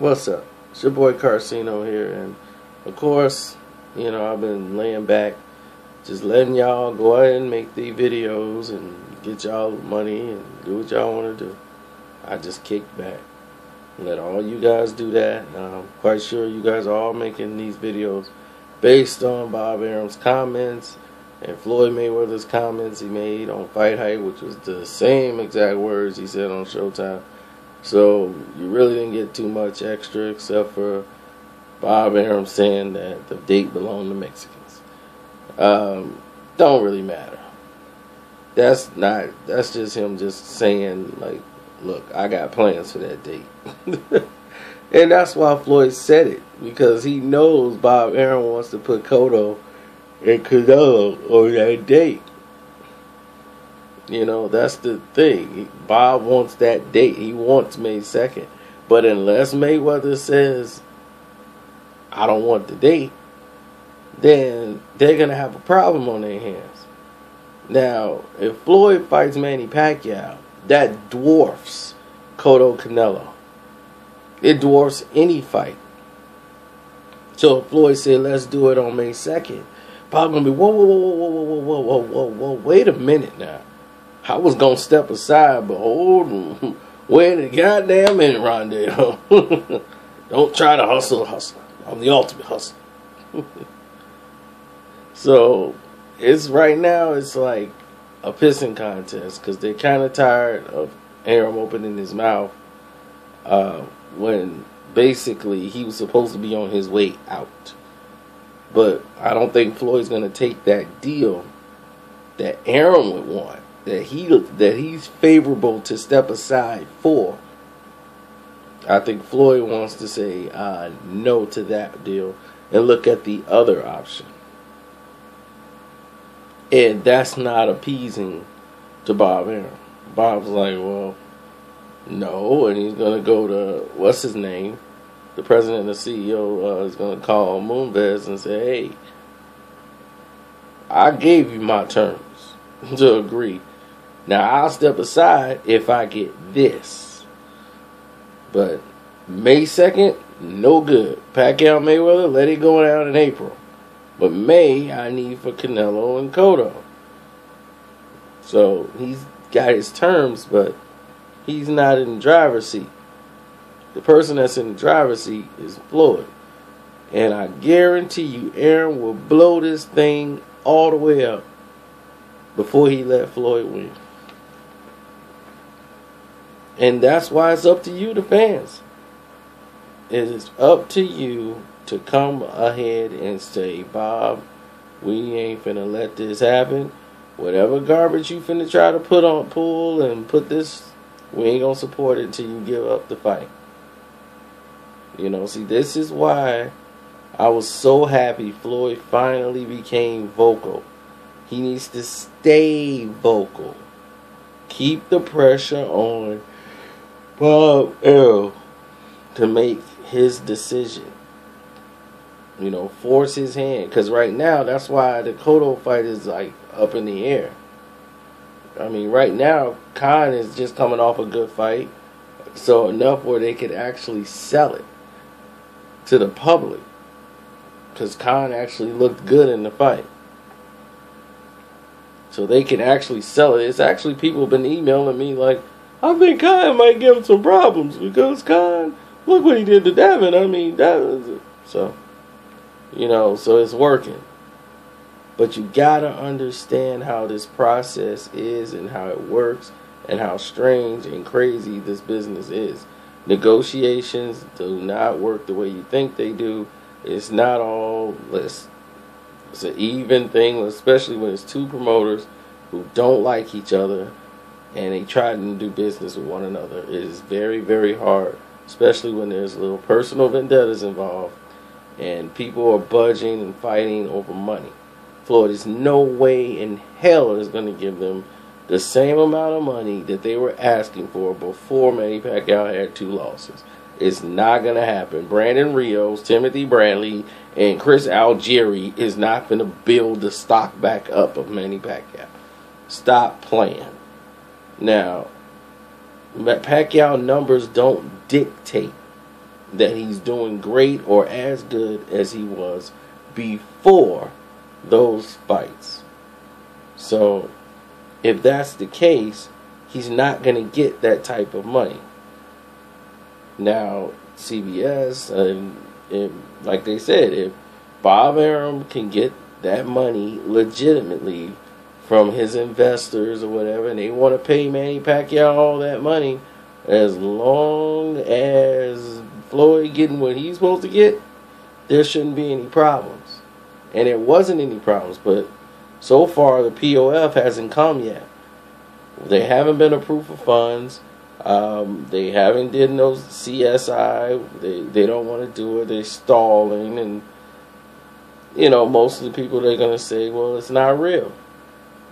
What's up? It's your boy Carcino here, and of course, I've been laying back, just letting y'all go ahead and make the videos and get y'all money and do what y'all want to do. I just kicked back, let all you guys do that. I'm quite sure you guys are all making these videos based on Bob Arum's comments and Floyd Mayweather's comments he made on Fight Hype, which was the same exact words he said on Showtime. So you really didn't get too much extra except for Bob Arum saying that the date belonged to Mexicans. Don't really matter. That's just him just saying, like, look, I got plans for that date. And that's why Floyd said it, because he knows Bob Arum wants to put Cotto and Canelo on that date. That's the thing. Bob wants that date. He wants May 2nd. But unless Mayweather says, I don't want the date, then they're going to have a problem on their hands. Now, if Floyd fights Manny Pacquiao, that dwarfs Cotto Canelo. It dwarfs any fight. So if Floyd said, let's do it on May 2nd, Bob going to be, whoa, wait a minute now. I was going to step aside, but hold on. Wait a goddamn minute, Rondell. Don't try to hustle. I'm the ultimate hustler. So, right now, it's like a pissing contest, because they're kind of tired of Arum opening his mouth when basically he was supposed to be on his way out. But I don't think Floyd's going to take that deal that Arum would want, that he's favorable to step aside for. I think Floyd wants to say no to that deal and look at the other option. And that's not appeasing to Bob Arum. Bob's like, well, no, and he's going to go to, what's his name? The president and the CEO is going to call Moonves and say, hey, I gave you my terms to agree. Now, I'll step aside if I get this. But May 2nd, no good. Pacquiao Mayweather, let it go down in April. But May, I need for Canelo and Cotto. So, he's got his terms, but he's not in the driver's seat. The person that's in the driver's seat is Floyd. And I guarantee you, Arum will blow this thing all the way up before he let Floyd win. And that's why it's up to you, the fans. It is up to you to come ahead and say, Bob, we ain't finna let this happen. Whatever garbage you finna try to pull and put this, we ain't gonna support it until you give up the fight. See, this is why I was so happy Floyd finally became vocal. He needs to stay vocal. Keep the pressure on Bob Arum to make his decision. Force his hand. Because right now, that's why the Cotto fight is like up in the air. I mean, right now, Khan is just coming off a good fight. So enough where they could actually sell it to the public. Because Khan actually looked good in the fight. So they can actually sell it. It's actually people have been emailing me like, I think Khan might give him some problems because Khan, look what he did to Devin. I mean, so it's working. But you gotta understand how this process is and how it works and how strange and crazy this business is. Negotiations do not work the way you think they do. It's not all this. It's an even thing, especially when it's two promoters who don't like each other and they try to do business with one another. It is very, very hard, especially when there's little personal vendettas involved and people are budging and fighting over money. Floyd is no way in hell is going to give them the same amount of money that they were asking for before Manny Pacquiao had 2 losses. It's not going to happen. Brandon Rios, Timothy Bradley, and Chris Algieri is not going to build the stock back up of Manny Pacquiao. Stop playing. Now, Pacquiao numbers don't dictate that he's doing great or as good as he was before those fights. So if that's the case, he's not going to get that type of money. Now, CBS, and like they said, if Bob Arum can get that money legitimately from his investors or whatever, and they want to pay Manny Pacquiao all that money, as long as Floyd getting what he's supposed to get, there shouldn't be any problems. And there wasn't any problems, but so far the POF hasn't come yet. They haven't been a proof of funds. They haven't did no CSI. They don't want to do it. They're stalling, and most of the people, they're gonna say, well, it's not real.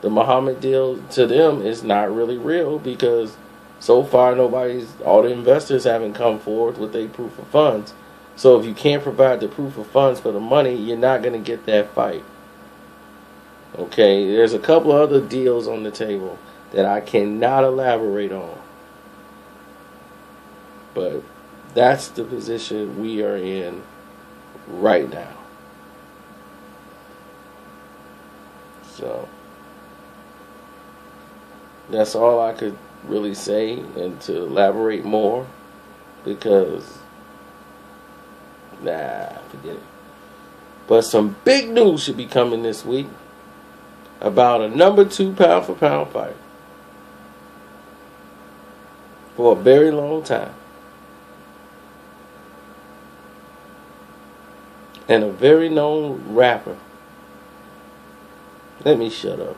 The Muhammad deal to them is not really real because so far all the investors haven't come forward with a proof of funds. So if you can't provide the proof of funds for the money, you're not gonna get that fight. Okay, there's a couple of other deals on the table that I cannot elaborate on. But that's the position we are in right now. So that's all I could really say, and to elaborate more, because forget it. But some big news should be coming this week about a number 2 pound for pound fight for a very long time, and a very known rapper. Let me shut up.